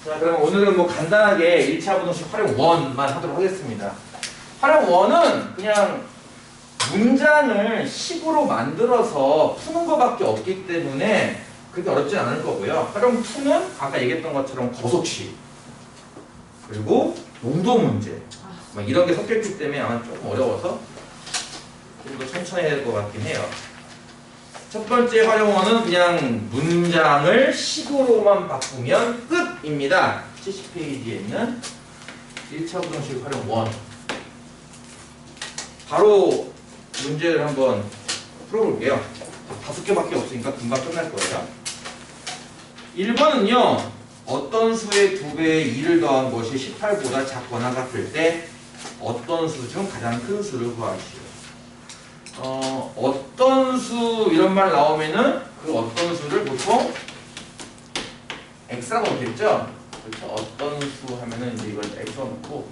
자, 그럼 오늘은 뭐 간단하게 1차 부동식 활용 1만 하도록 하겠습니다. 활용 1은 그냥 문장을 식으로 만들어서 푸는 것밖에 없기 때문에 그렇게 어렵진 않을 거고요. 활용 2는 아까 얘기했던 것처럼 거소치 그리고 농도 문제 막 이런 게 섞였기 때문에 아마 조금 어려워서 좀 더 천천히 해야 될 것 같긴 해요. 첫 번째 활용어는 그냥 문장을 식으로만 바꾸면 끝입니다. 70페이지에 있는 1차 부동식 활용 1. 바로 문제를 한번 풀어볼게요. 5개밖에 없으니까 금방 끝날 거예요. 1번은요. 어떤 수의 2배의 2를 더한 것이 18보다 작거나 같을 때 어떤 수 중 가장 큰 수를 구하시오. 어떤 수 이런 말 나오면은 그 어떤 수를 보통 x라고 넣겠죠? 그렇죠? 어떤 수 하면은 이제 이걸 x로 넣고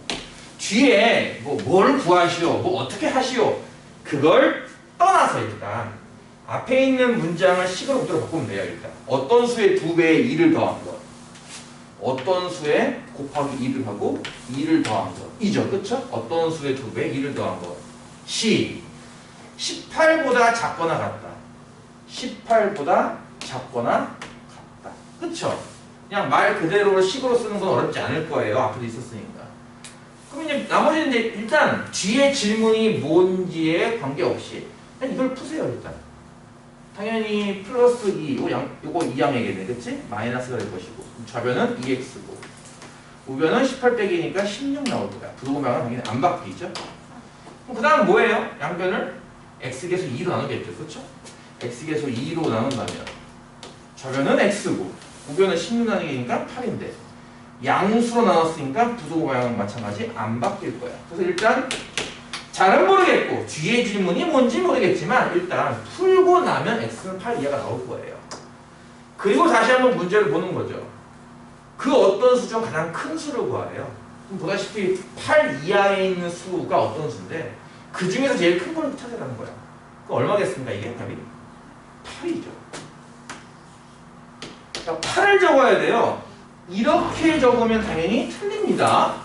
뒤에 뭘 구하시오, 뭐 어떻게 하시오 그걸 떠나서 일단 앞에 있는 문장을 식으로 그대로 바꾸면 돼요. 일단 어떤 수의 2배의 2를 더한 것, 어떤 수에 곱하기 2를 하고 2를 더한 것 이죠, 그렇죠? 어떤 수의 2배의 2를 더한 것이 18보다 작거나 같다. 18보다 작거나 같다. 그쵸? 그냥 말 그대로 식으로 쓰는 건 어렵지 않을 거예요. 앞에도 있었으니까. 그럼 이제 나머지는 이제 일단 뒤에 질문이 뭔지에 관계없이 그냥 이걸 푸세요. 일단 당연히 플러스 2 요거 2양이겠네. 그치? 마이너스가 될 것이고 좌변은 2x고 우변은 18 빼기니까 16 나올 거야. 부동방은 당연히 안 바뀌죠. 그럼 그 다음 뭐예요? 양변을 x계수 2로 나누겠죠. 그렇죠? x계수 2로 나눈다면 좌변은 x고 우변은 16 나누기니까 8인데 양수로 나눴으니까 부등호 방향은 마찬가지 안 바뀔 거야. 그래서 일단 잘은 모르겠고 뒤에 질문이 뭔지 모르겠지만 일단 풀고 나면 x는 8 이하가 나올 거예요. 그리고 다시 한번 문제를 보는 거죠. 그 어떤 수 중 가장 큰 수를 구하래요. 그럼 보다시피 8 이하에 있는 수가 어떤 수인데 그 중에서 제일 큰 걸 찾으라는 거야. 그럼 얼마겠습니까 이게 답이? 8이죠. 자, 8을 적어야 돼요. 이렇게 적으면 당연히 틀립니다.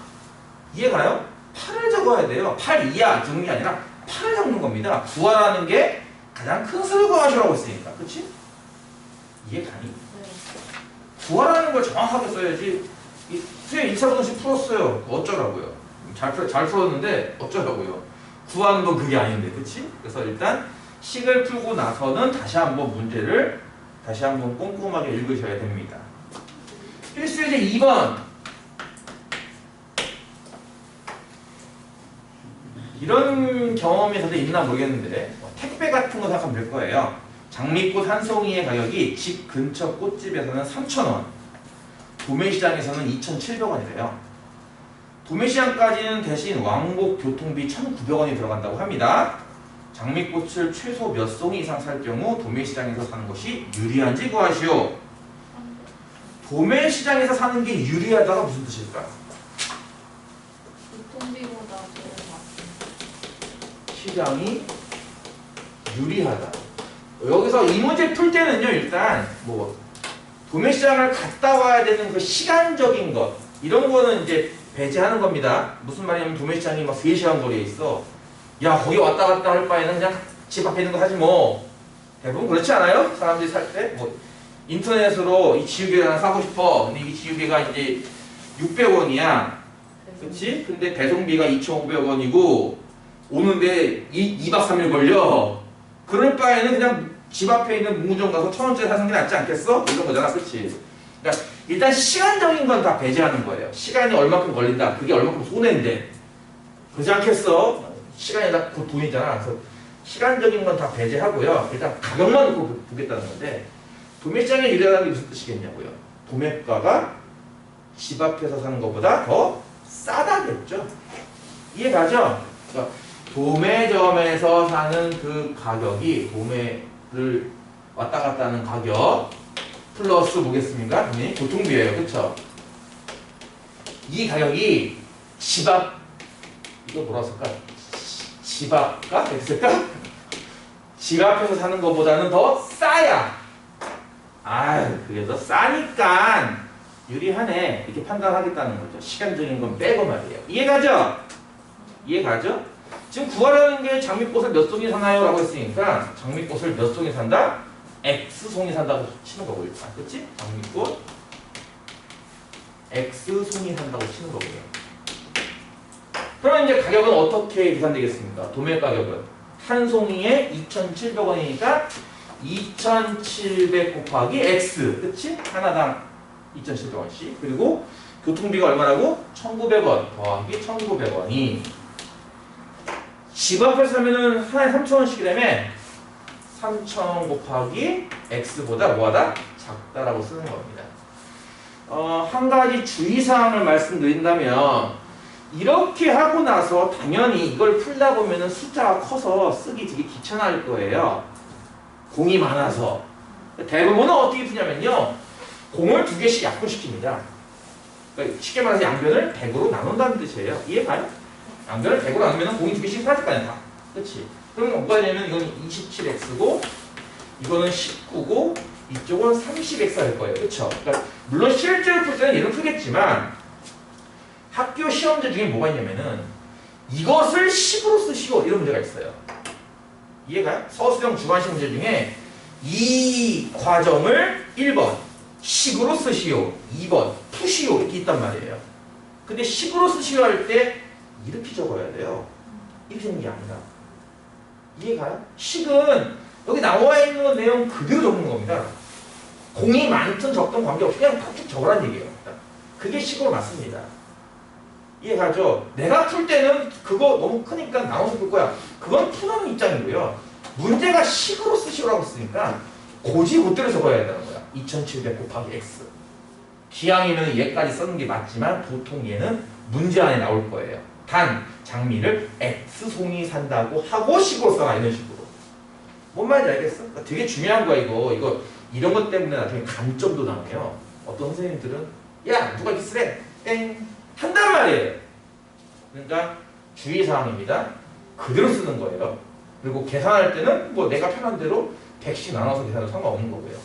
이해가요? 8을 적어야 돼요. 8 이하 적는 게 아니라 8을 적는 겁니다. 구하라는 게 가장 큰 수를 구하시라고 했으니까. 그치? 이해가니? 네. 구하라는 걸 정확하게 써야지. 수행 2차 부동식 풀었어요. 어쩌라고요? 잘 풀었는데 어쩌라고요? 구하는 건 그게 아닌데, 그치? 그래서 일단 식을 풀고 나서는 다시 한번 문제를 다시 한번 꼼꼼하게 읽으셔야 됩니다. 필수 예제 2번. 이런 경험이 다들 있나 모르겠는데 택배 같은 거 생각하면 될 거예요. 장미꽃 한 송이의 가격이 집 근처 꽃집에서는 3,000원, 도매시장에서는 2,700원이래요. 도매시장까지는 대신 왕복 교통비 1,900원이 들어간다고 합니다. 장미꽃을 최소 몇 송이 이상 살 경우 도매시장에서 사는 것이 유리한지 구하시오. 도매시장에서 사는 게 유리하다가 무슨 뜻일까? 교통비보다 시장이 유리하다. 여기서 이 문제 풀 때는요, 일단 뭐 도매시장을 갔다 와야 되는 그 시간적인 것 이런 거는 이제 배제하는 겁니다. 무슨 말이냐면 도매시장이 막 3시간 거리에 있어. 야 거기 왔다 갔다 할 바에는 그냥 집 앞에 있는 거 사지 뭐. 대부분 그렇지 않아요? 사람들이 살 때 뭐 인터넷으로 이 지우개를 하나 사고 싶어. 근데 이 지우개가 이제 600원이야. 그치? 근데 배송비가 2,500원이고 오는데 2박 3일 걸려. 그럴 바에는 그냥 집 앞에 있는 문구점 가서 1,000원짜리 사는 게 낫지 않겠어? 이런 거잖아. 그치? 그러니까 일단 시간적인 건 다 배제하는 거예요. 시간이 얼마큼 걸린다. 그게 얼마큼 손해인데. 그렇지 않겠어? 시간이 다 곧 돈이잖아. 그래서 시간적인 건 다 배제하고요. 일단 가격만 놓고 보겠다는 건데 도매시장에 유리하다는 게 무슨 뜻이겠냐고요. 도매가가 집 앞에서 사는 것보다 더 싸다겠죠. 이해가죠? 그러니까 도매점에서 사는 그 가격이 도매를 왔다 갔다 하는 가격 플러스 뭐겠습니까? 당연히 교통비예요. 그쵸? 이 가격이 집 앞 이거 뭐라 쓸까? 집 앞가? X일까? 집 앞에서 사는 것보다는 더 싸야. 아유 그게 더 싸니까 유리하네 이렇게 판단하겠다는 거죠. 시간적인 건 빼고 말이에요. 이해가죠? 이해가죠? 지금 구하라는 게 장미꽃을 몇 송이 사나요? 라고 했으니까 장미꽃을 몇 송이 산다? X송이 산다고 치는 거고 일단. 그치? 장미꽃 X송이 산다고 치는 거고요. 그러면 이제 가격은 어떻게 계산되겠습니까? 도매 가격은 한 송이에 2,700원이니까 2,700 곱하기 X. 그치? 하나당 2,700원씩. 그리고 교통비가 얼마라고? 1,900원 더하기 1,900원이 집 앞에서 사면은 하나에 3,000원씩이라며 3,000 곱하기 X보다 뭐하다? 작다라고 쓰는 겁니다. 한 가지 주의사항을 말씀드린다면 이렇게 하고 나서 당연히 이걸 풀다 보면은 숫자가 커서 쓰기 되게 귀찮을 거예요. 공이 많아서. 대부분은 어떻게 푸냐면요. 공을 두 개씩 약분시킵니다. 그러니까 쉽게 말해서 양변을 100으로 나눈다는 뜻이에요. 이해가요? 양변을 100으로 나누면 공이 두 개씩 사라질 거 아니야, 다. 그치? 그러면 뭐가 되냐면 이건 27x고 이거는 19고 이쪽은 30x 할 거예요. 그쵸? 그러니까 물론 실제로 풀 때는 얘를 풀겠지만 학교 시험제 중에 뭐가 있냐면은 이것을 식으로 쓰시오 이런 문제가 있어요. 이해가요? 서술형 주관식 문제 중에 이 과정을 1번 식으로 쓰시오 2번 푸시오 이렇게 있단 말이에요. 근데 식으로 쓰시오 할 때 이렇게 적어야 돼요. 이렇게 적는 게 아니라. 이해가요? 식은 여기 나와 있는 내용 그대로 적는 겁니다. 공이 많든 적든 관계없이 그냥 쭉 적으라는 얘기예요. 그게 식으로 맞습니다. 이해가죠? 내가 풀 때는 그거 너무 크니까 나눠서 풀 거야. 그건 푸는 입장이고요. 문제가 식으로 쓰시오라고 했으니까 고지 그대로 적어야 된다는 거야. 2700 곱하기 x. 기왕이면 얘까지 쓰는 게 맞지만 보통 얘는 문제 안에 나올 거예요. 단 장미를 x송이 산다고 하고 식으로 써라 이런 식으로. 뭔 말인지 알겠어? 그러니까 되게 중요한 거야 이거 이런 것 때문에 나중에 감점도 나와요. 어떤 선생님들은 야 누가 이렇게 쓰래 땡 한단 말이에요. 그러니까 주의사항입니다. 그대로 쓰는 거예요. 그리고 계산할 때는 뭐 내가 편한 대로 100씩 나눠서 계산해도 상관없는 거고요.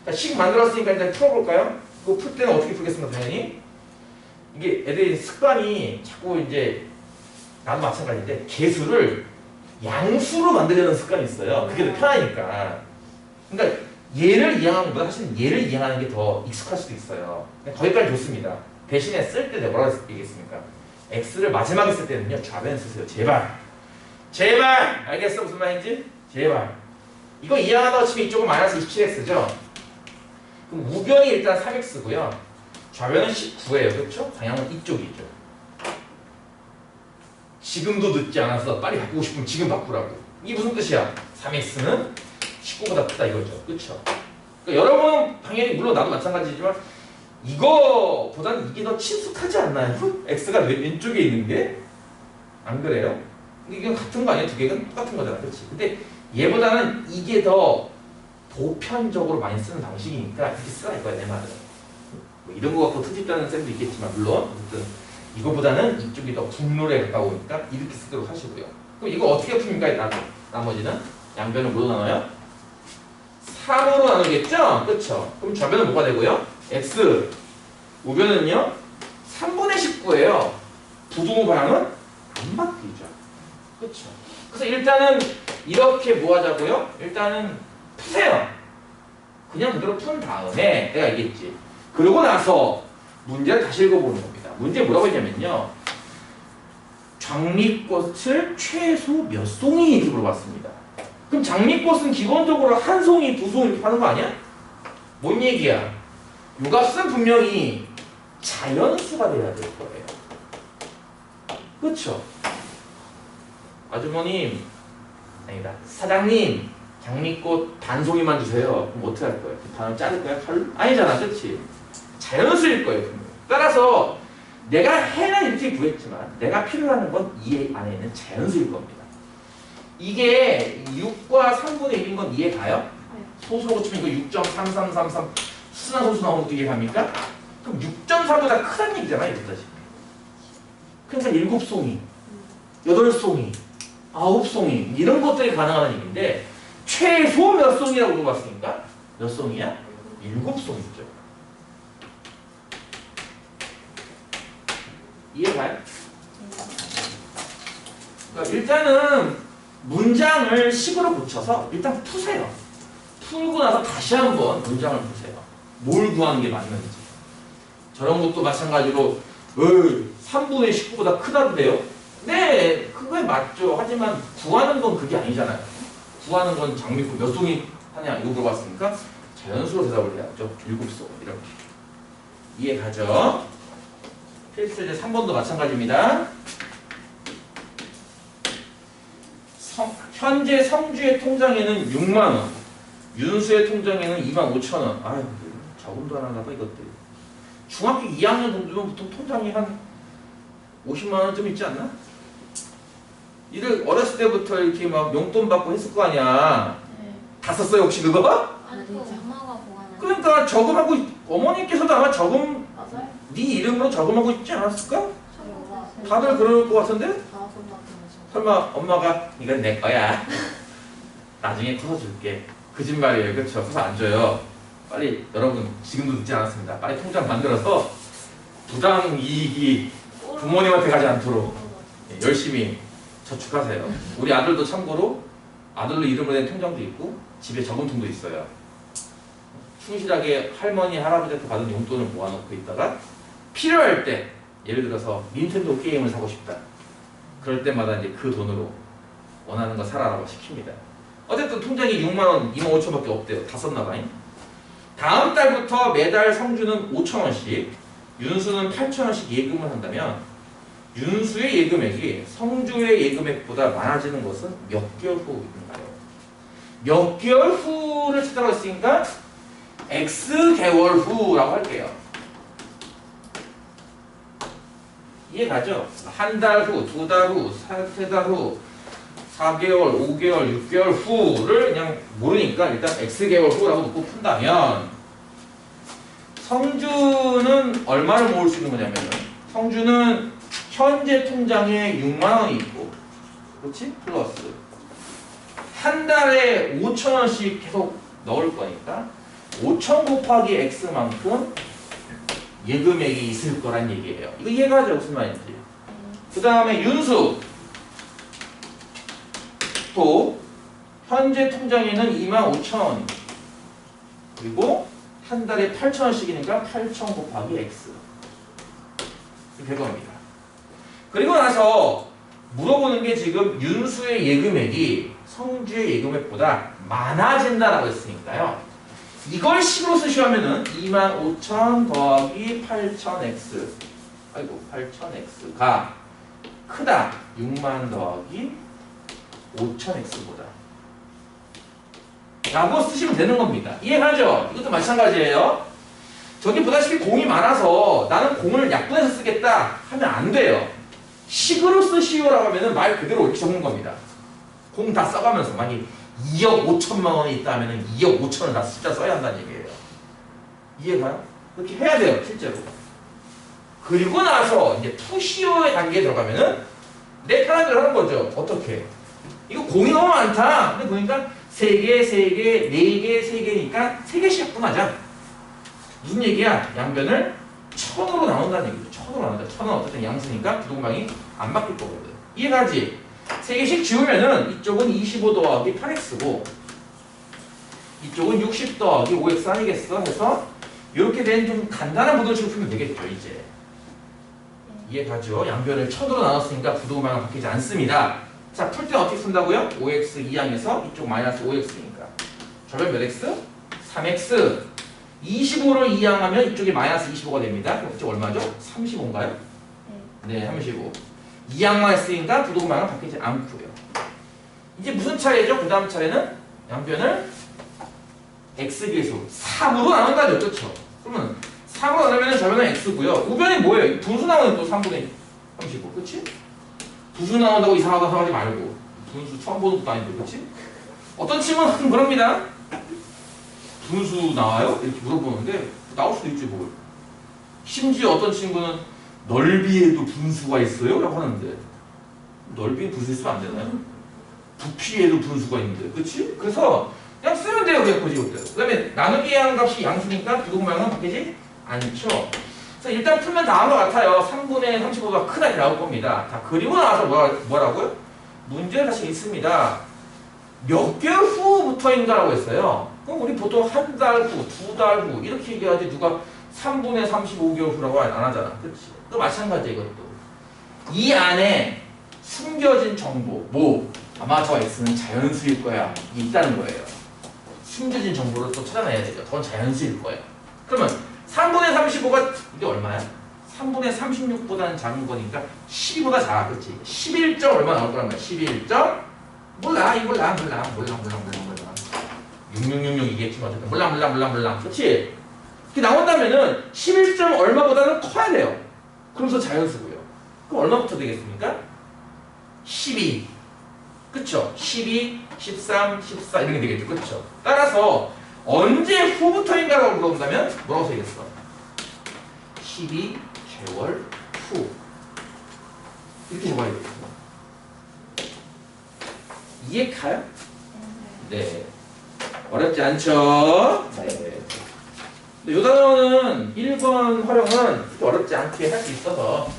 자, 식 만들었으니까 일단 풀어볼까요? 그거 풀 때는 어떻게 풀겠습니까 당연히? 이게 애들이 습관이 자꾸 이제 나도 마찬가지인데 개수를 양수로 만들려는 습관이 있어요. 그게 더 편하니까. 그러니까 얘를 이해하는 것보다 사실 얘를 이해하는 게 더 익숙할 수도 있어요. 거기까지 좋습니다. 대신에 쓸 때 내가 뭐라고 얘기했습니까? x를 마지막에 쓸 때는요. 좌변에 쓰세요. 제발. 제발! 알겠어? 무슨 말인지? 제발. 이거 이해하다가 치면 이쪽은 마이너스 27x죠? 그럼 우변이 일단 3x고요. 좌변은 19예요. 그렇죠? 방향은 이쪽이죠. 지금도 늦지 않아서 빨리 바꾸고 싶으면 지금 바꾸라고. 이게 무슨 뜻이야? 3x는 19보다 크다 이거죠. 그렇죠? 그러니까 여러분은 당연히 물론 나도 마찬가지지만 이거보다는 이게 더 친숙하지 않나요? x가 왼쪽에 있는 게? 안 그래요? 이게 같은 거 아니에요? 두 개가 똑같은 거잖아. 그렇지? 근데 얘보다는 이게 더 보편적으로 많이 쓰는 방식이니까 이렇게 쓰라 이거야 내 말은. 뭐 이런 거 갖고 트집다는 쌤도 있겠지만 물론 어쨌든 이거보다는 이쪽이 더 국룰에 가까우니까 이렇게 쓰도록 하시고요. 그럼 이거 어떻게 풉니까? 나머지는 양변을 뭐로 나눠요? 3으로 나누겠죠? 그렇죠? 그럼 좌변은 뭐가 되고요? x 우변은요? 3분의 19예요. 부동호 방향은 안 바뀌죠. 그렇죠? 그래서 일단은 이렇게 뭐 하자고요? 일단은 푸세요. 그냥 그대로 푼 다음에 내가 얘기했지. 그러고 나서 문제를 다시 읽어보는 겁니다. 문제 뭐라고 했냐면요. 장미꽃을 최소 몇 송이 이렇게 물어봤습니다. 그럼 장미꽃은 기본적으로 한 송이, 두 송이 이렇게 파는 거 아니야? 뭔 얘기야? 요 값은 분명히 자연수가 돼야 될 거예요. 그렇죠? 아주머님, 아니다. 사장님, 장미꽃 반송이만 주세요. 그럼 어떻게 할 거예요? 반을 자를 거야? 칼로? 아니잖아, 그렇지? 자연수일 거예요. 분명히. 따라서 내가 해는 이렇게 구했지만 내가 필요로 하는 건 이 안에 있는 자연수일 겁니다. 이게 6과 3분의 1인 건 이해가요? 소수로 고치면 이거 6.3333 순환 소수 나오는 것도 이해갑니까? 그럼 6.4보다 크다는 얘기잖아요. 이거다시피. 그러니까 7송이, 8송이, 9송이 이런 것들이 가능하다는 얘기인데 최소 몇 송이라고 물어봤으니까 몇 송이야? 7송이죠. 이해가요? 그러니까 일단은 문장을 식으로 고쳐서 일단 푸세요. 풀고 나서 다시 한번 문장을 푸세요. 뭘 구하는 게 맞는지. 저런 것도 마찬가지로 3분의 19보다 크다는데요? 네, 그거에 맞죠. 하지만 구하는 건 그게 아니잖아요. 구하는 건 장미꽃 몇 송이 하냐 이거 물어봤으니까 자연수로 대답을 해야죠. 7송 이렇게. 이해가죠? 필수 이제 3번도 마찬가지입니다. 현재 성주의 통장에는 6만원, 윤수의 통장에는 25,000원. 아유, 적음도 안 하나봐 이것들. 중학교 2학년 정도면 보통 통장이 한 50만원쯤 있지 않나? 이를 어렸을 때부터 이렇게 막 용돈 받고 했을 거 아니야. 네. 다 썼어요 혹시 그거? 아니, 그 엄마가 보관하는. 그러니까 저금하고 어머니께서도 아마 저금 맞아요? 네 이름으로 저금하고 있지 않았을까? 저거 다들 그럴 것 같은데? 다 손바닥에 설마 엄마가 이건 내 거야. 나중에 커서 줄게. 거짓말이에요. 그렇죠? 커서 안 줘요. 빨리 여러분 지금도 늦지 않았습니다. 빨리 통장 만들어서 부당 이익이 부모님한테 가지 않도록 열심히 저축하세요. 우리 아들도 참고로 아들로 이름을 낸 통장도 있고 집에 저금통도 있어요. 충실하게 할머니, 할아버지한테 받은 용돈을 모아놓고 있다가 필요할 때 예를 들어서 닌텐도 게임을 사고 싶다. 그럴 때마다 이제 그 돈으로 원하는 거 사라라고 시킵니다. 어쨌든 통장이 6만원, 25,000원밖에 없대요. 다 썼나봐요. 다음 달부터 매달 성주는 5,000원씩, 윤수는 8,000원씩 예금을 한다면 윤수의 예금액이 성주의 예금액보다 많아지는 것은 몇 개월 후인가요? 몇 개월 후를 찾아라고 했으니까 X개월 후라고 할게요. 이해가죠? 한 달 후, 두 달 후, 세 달 후, 4개월, 5개월, 6개월 후를 그냥 모르니까 일단 X개월 후라고 놓고 푼다면 성주는 얼마를 모을 수 있는 거냐면 성주는 현재 통장에 6만원이 있고 그렇지? 플러스 한 달에 5,000원씩 계속 넣을 거니까 5,000 곱하기 X만큼 예금액이 있을 거란 얘기예요. 이거 이해가죠? 무슨 말인지. 그 다음에 윤수 또 현재 통장에는 25,000원 그리고 한 달에 8,000원씩이니까 8,000 곱하기 X 이렇게 될 겁니다. 그리고 나서 물어보는 게 지금 윤수의 예금액이 성주의 예금액보다 많아진다라고 했으니까요. 이걸 식으로 쓰시면은 25,000 더하기 8,000x 아이고 8,000x가 크다 6만 더하기 5,000x보다 라고 쓰시면 되는 겁니다. 이해가죠? 이것도 마찬가지예요. 저기 보다시피 공이 많아서 나는 공을 약분해서 쓰겠다 하면 안 돼요. 식으로 쓰시오라고 하면은 말 그대로 이렇게 적는 겁니다. 공 다 써가면서 만약 2억 5천만 원이 있다 하면은 2억 5천을 다 숫자 써야 한다는 얘기예요. 이해가요? 그렇게 해야 돼요, 실제로. 그리고 나서 이제 푸시오의 단계에 들어가면은 내 편한 대로 하는 거죠. 어떻게? 이거 공이 너무 많다. 근데 보니까 3개, 3개, 4개, 3개니까 3개씩 약분하자. 무슨 얘기야? 양변을 1000으로 나눈다는 얘기죠. 1000으로 나눈다. 1000은 어쨌든 양수니까 부동방이 안 바뀔 거거든. 이해가지? 3개씩 지우면은 이쪽은 25 더하기 8x고 이쪽은 60 더하기 5x 아니겠어? 해서 이렇게 된 좀 간단한 부동식을 풀면 되겠죠, 이제. 이해가죠? 양변을 1000으로 나눴으니까 부동방은 바뀌지 않습니다. 자, 풀 때 어떻게 쓴다고요? 5x 2항에서 이쪽 마이너스 5x니까. 좌변 몇 x? 3x. 25를 2항하면 이쪽이 마이너스 25가 됩니다. 그럼 이쪽 얼마죠? 35인가요? 네, 35. 2항만 했으니까 부동방은 바뀌지 않고요. 이제 무슨 차례죠? 그 다음 차례는 양변을 x계수 3으로 나눈다죠. 그렇죠? 그러면 3으로 나누면 좌변은 x고요. 우변이 뭐예요? 분수 나오는 또 3분의 35. 그렇지? 분수 나온다고 이상하다고 하지 말고. 분수 처음 보는 것도 아닌데. 그렇지? 어떤 친구는 그럽니다. 분수 나와요? 이렇게 물어보는데 나올 수도 있지 뭘. 심지어 어떤 친구는 넓이에도 분수가 있어요? 라고 하는데 넓이는 분수 있으면 안 되나요? 부피에도 분수가 있는데 그치? 그래서 그냥 쓰면 돼요. 그냥 고지고대로. 그 다음에 나누기 하는 값이 양수니까 부동방은 바뀌지 않죠. 그래서 그래서 일단 풀면 다음과 같아요. 3분의 35가 크다 이렇게 나올 겁니다. 자, 그리고 나서 뭐라고요? 문제가 사실 있습니다. 몇 개월 후부터인가라고 했어요. 그럼 우리 보통 한 달 후, 두 달 후 이렇게 얘기하지 누가 3분의 35개월 후라고 안 하잖아. 그렇지? 또 마찬가지야 이것도. 이 안에 숨겨진 정보, 뭐 아마 저 X는 자연수일 거야. 이게 있다는 거예요. 숨겨진 정보를 또 찾아내야 되죠. 그건 자연수일 거예요. 그러면 3분의 35가 이게 얼마야? 3분의 36보다는 작은 거니까 12보다 작아. 그렇지? 11점 얼마 나올 거란 말이야. 11점? 몰라. 6666이겠지. 어쨌든 몰라. 그렇지? 이렇게 나온다면은 11점 얼마보다는 커야 돼요. 그러면서 자연수고요. 그럼 얼마부터 되겠습니까? 12. 그쵸? 12, 13, 14 이렇게 되겠죠. 그쵸? 따라서 언제 후부터인가라고 물어본다면 뭐라고 써야겠어? 12개월 후. 이렇게 적어야 되겠어. 이해 가요? 네. 어렵지 않죠? 네. 이 단어는 1번 활용은 그렇게 어렵지 않게 할 수 있어서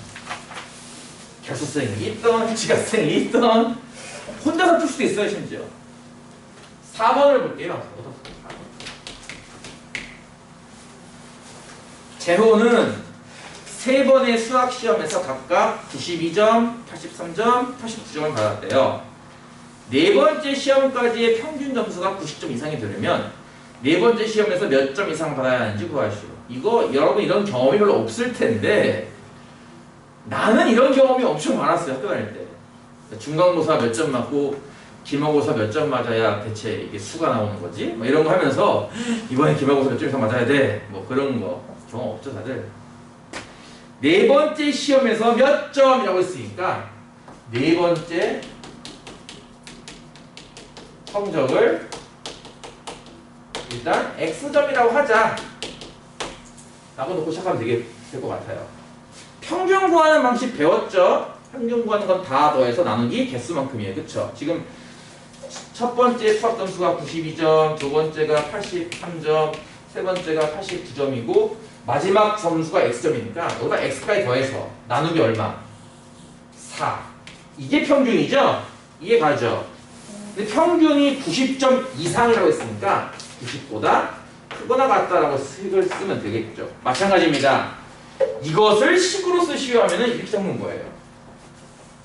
결수생이 있던, 지각생이 있던 혼자서 풀 수도 있어요. 심지어 4번을 볼게요. 재호는 3번의 수학시험에서 각각 92점, 83점, 89점을 받았대요. 4번째 시험까지의 평균 점수가 90점 이상이 되려면 4번째 시험에서 몇 점 이상 받아야 하는지 구하시오. 이거 여러분 이런 경험이 별로 없을 텐데 나는 이런 경험이 엄청 많았어요. 학교 다닐 때. 중간고사 몇 점 맞고 기말고사 몇 점 맞아야 대체 이게 수가 나오는 거지? 뭐 이런 거 하면서 이번에 기말고사 몇 점 이상 맞아야 돼. 뭐 그런 거 경험 없죠 다들? 4번째 시험에서 몇 점이라고 했으니까 4번째 성적을 일단 X점이라고 하자 라고 놓고 시작하면 될 것 같아요. 평균 구하는 방식 배웠죠? 평균 구하는 건 다 더해서 나누기 개수만큼이에요. 그쵸? 지금 첫 번째 수학 점수가 92점, 두 번째가 83점, 세 번째가 89점이고 마지막 점수가 X점이니까 여기다 X까지 더해서 나누기 얼마? 4. 이게 평균이죠? 이해 가죠? 근데 평균이 90점 이상이라고 했으니까 90보다 크거나 같다라고 식을 쓰면 되겠죠. 마찬가지입니다. 이것을 식으로 쓰시오 하면은 이렇게 적는 거예요.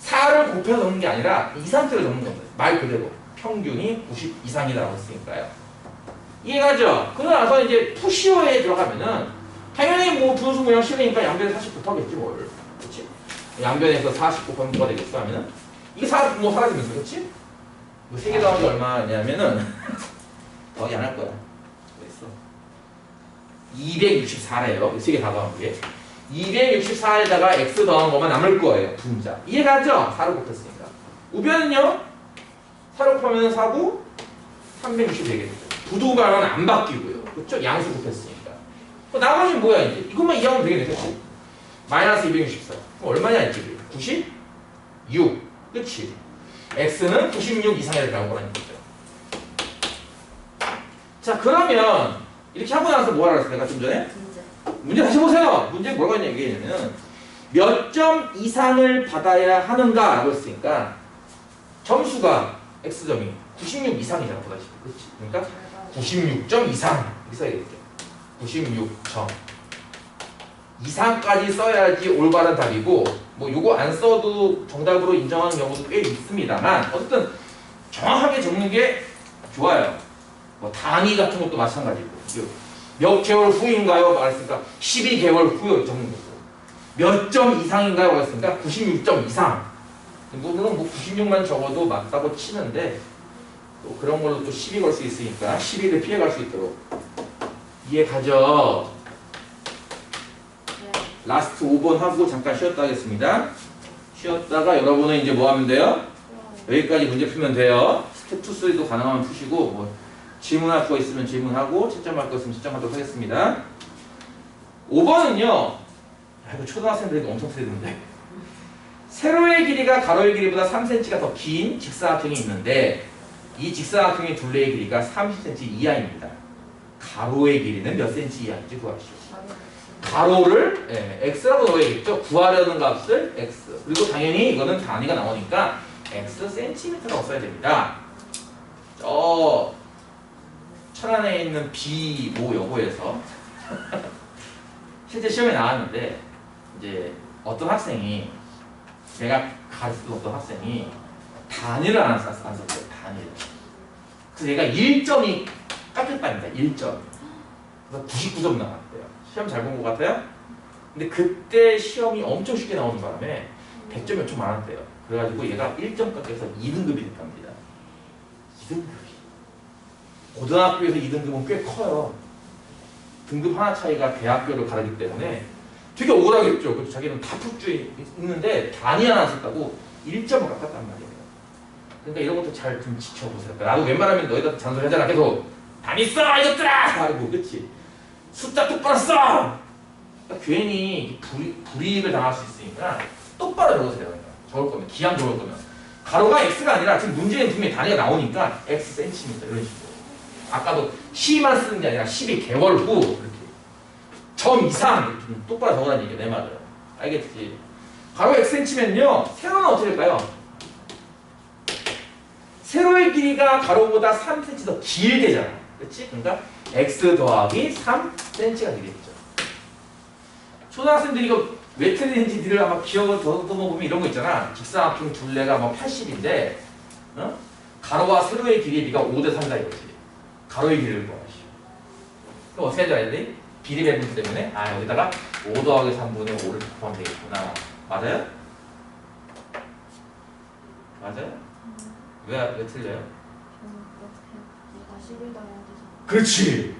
4를 곱해서 적는 게 아니라 이 상태로 적는 겁니다. 말 그대로 평균이 90 이상이라고 했으니까요. 이해가죠? 그러고 나서 이제 푸시오에 들어가면은 당연히 뭐 분수 모양 싫으니까 양변에 40 곱하겠지 뭘. 그렇지? 양변에서 40 곱하면 뭐가 되겠어 하면은 이게 뭐 사라지면서 그렇지? 이 3개 더하기 얼마냐면은 더하기 안 할 거야. 어딨어? 264래요. 3개 다 더한 게. 264에다가 x 더한 것만 남을 거예요. 분자. 이해가죠? 4를 곱했으니까. 우변은요? 4를 곱하면 4고 360 되겠죠. 부두가는 안 바뀌고요. 그렇죠? 양수 곱했으니까. 나머지는 뭐야 이제? 이것만 이해하면 되겠네. 그치? 마이너스 264. 그럼 얼마냐 이제? 96. 그치? x는 96 이상이라 나온 거라는 거죠. 자 그러면 이렇게 하고 나서 뭐 하라 그랬어? 내가 좀 전에? 문제 다시 보세요. 문제 뭐라고 얘기했냐면 몇 점 이상을 받아야 하는가 라고 했으니까 점수가 x점이 96 이상이잖아. 보다시피. 그렇지? 그러니까 96점 이상 이렇게 써야겠죠. 96점 이상까지 써야지 올바른 답이고 뭐 요거 안 써도 정답으로 인정하는 경우도 꽤 있습니다만 어쨌든 정확하게 적는 게 좋아요. 뭐 단위 같은 것도 마찬가지고 몇 개월 후인가요? 말했으니까 12개월 후에 적는 거고 몇 점 이상인가요? 말했으니까 96점 이상. 물론 뭐 96만 적어도 맞다고 치는데 또 그런 걸로 또 시비 걸 수 있으니까 시비를 피해갈 수 있도록 이해 가죠? 라스트 5번 하고 잠깐 쉬었다 하겠습니다. 쉬었다가 여러분은 이제 뭐 하면 돼요? 여기까지 문제 풀면 돼요. 스텝 2, 3도 가능하면 푸시고 뭐 질문할 거 있으면 질문하고 채점할 거 있으면 채점하도록 하겠습니다. 5번은요. 이거 초등학생들이 엄청 세던데. 세로의 길이가 가로의 길이보다 3cm가 더 긴 직사각형이 있는데 이 직사각형의 둘레의 길이가 30cm 이하입니다. 가로의 길이는 몇 cm 이하인지 구하시오. 가로를 x라고 넣어야겠죠. 구하려는 값을 x. 그리고 당연히 이거는 단위가 나오니까 x cm라고 써야 됩니다. 천안에 있는 비모 여고에서 실제 시험에 나왔는데 이제 어떤 학생이 내가 가르쳤던 어떤 학생이 단위를 안 썼어요. 단위를. 그래서 얘가 1점이 깎였답니다. 1점. 그래서 99점 나왔대요. 시험 잘 본 것 같아요? 근데 그때 시험이 엄청 쉽게 나오는 바람에 100점이 엄청 많았대요. 그래가지고 얘가 1점 깎여서 2등급이 됐답니다. 2등급이. 고등학교에서 2등급은 꽤 커요. 등급 하나 차이가 대학교를 가르기 때문에 되게 억울하겠죠. 그래서 자기는 다 풀줄 있는데 단위 하나 썼다고 1점을 깎았단 말이에요. 그러니까 이런 것도 잘 좀 지켜보세요. 나도 웬만하면 너희들 잔소리 하잖아. 계속 단위 써 이것들아! 아이고 그치? 숫자 똑바로 써! 그러니까 괜히 불이익을 당할 수 있으니까 똑바로 적으세요. 그러니까. 적을 거면 기한 적을 거면 가로가 x가 아니라 지금 문제는 분명히 단위가 나오니까 x cm 이런 식으로. 아까도 10만 쓰는 게 아니라 12개월 후 이렇게 점 이상 이렇게 좀 똑바로 적으라는 얘기야 내 말은. 알겠지? 가로 xcm면요 세로는 어떻게 될까요? 세로의 길이가 가로보다 3cm 더 길게잖아. 그렇지? 그러니까 x 더하기 3cm가 되겠죠. 초등학생들이 이거 왜 틀린지 니들 아마 기억을 더듬어 보면 이런 거 있잖아. 직사각형 둘레가 뭐 80인데 가로와 세로의 길이의 비가 5대 3이다 이거지. 가로의 길이를 구하시오. 그럼 어떻게 해야 돼? 비례 배분 때문에 여기다가 5 더하기 3분의 5를 곱하면 되겠구나. 맞아요? 맞아요? 왜 틀려요? 내가 11 더해야 되잖아. 그렇지.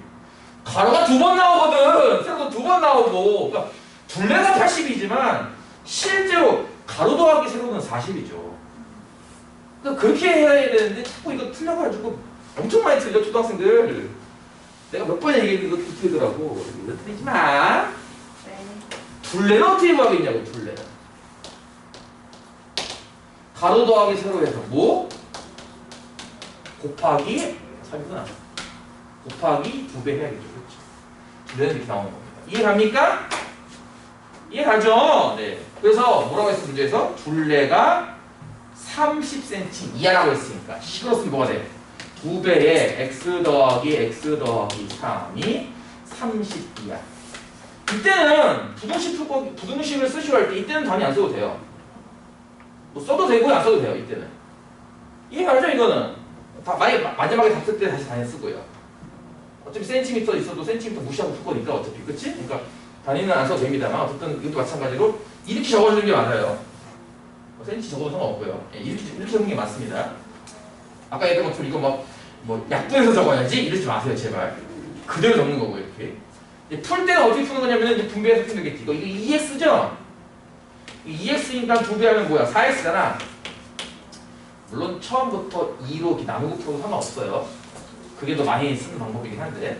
가로가 2번 나오거든. 세로도 2번 나오고. 그러니까 둘레가 80이지만 실제로 가로 더하기 세로는 40이죠. 그러니까 그렇게 해야 되는데 자꾸 이거 틀려가지고 엄청 많이 틀려 초등학생들. 내가 몇 번 얘기했는데 이거 틀리더라고. 이거 틀리지 마. 네. 둘레는 어떻게 구하겠냐고. 둘레는 가로 더하기 세로에서 뭐? 곱하기 3이구나. 곱하기 2배 해야겠죠. 그렇죠? 둘레는 이렇게 나오는 겁니다. 이해갑니까? 이해가죠? 네. 그래서 뭐라고 했어 문제에서? 둘레가 30cm 이하라고 했으니까 식으로 쓰면 뭐가 돼? 2배의 x 더하기 3이 30 이하. 이때는 부등식을 쓰시고 할 때 이때는 단위 안 써도 돼요. 뭐 써도 되고 안 써도 돼요. 이때는. 이해가죠? 이거는. 다 마지막에 다 쓸 때 다시 단위 쓰고요. 어차피 센티미터 있어도 센티미터 무시하고 풀 거니까 어차피. 그치? 그러니까 단위는 안 써도 됩니다만 어쨌든 이것도 마찬가지로 이렇게 적어주는 게 맞아요. 센티 적어도 상관없고요. 이렇게 적는 게 맞습니다. 아까 얘기했던 것처럼 이거 뭐 약분해서 적어야지 이러지 마세요 제발. 그대로 적는 거고 이렇게. 풀 때는 어떻게 푸는 거냐면 이제 분배해서 푸는 게 이거 2x죠? 2x니까 2배하면 뭐야? 4x잖아. 물론 처음부터 2로 이렇게 나누고 풀어도 상관없어요. 그게 더 많이 쓰는 방법이긴 한데.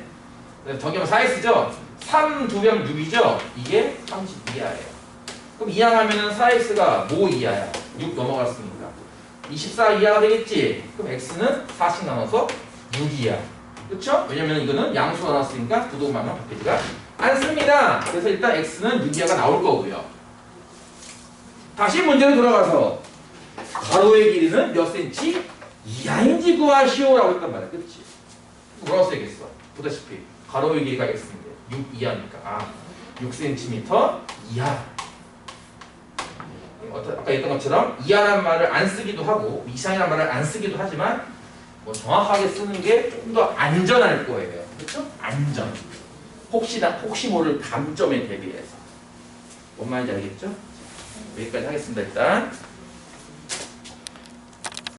저기 하면 4x죠? 3 2배하면 6이죠? 이게 32하예요. 그럼 이항하면은 4x가 뭐 이하야? 6 넘어갔으니까 24 이하가 되겠지? 그럼 x는 4씩 나눠서 6 이하. 그쵸? 왜냐면 이거는 양수가 나왔으니까 부동만만 바뀌지가 않습니다. 그래서 일단 x는 6 이하가 나올 거고요. 다시 문제로 돌아가서 가로의 길이는 몇 cm 이하인지 구하시오 라고 했단 말이야. 그렇지? 뭐라고 써야겠어? 보다시피 가로의 길이가 x인데 6 이하니까 6cm 이하. 아까 했던 것처럼 이하란 말을 안 쓰기도 하고 이상이란 말을 안 쓰기도 하지만 뭐 정확하게 쓰는 게 조금 더 안전할 거예요. 그렇죠? 안전. 혹시 모를 감점에 대비해서. 뭔 말인지 알겠죠? 여기까지 하겠습니다. 일단.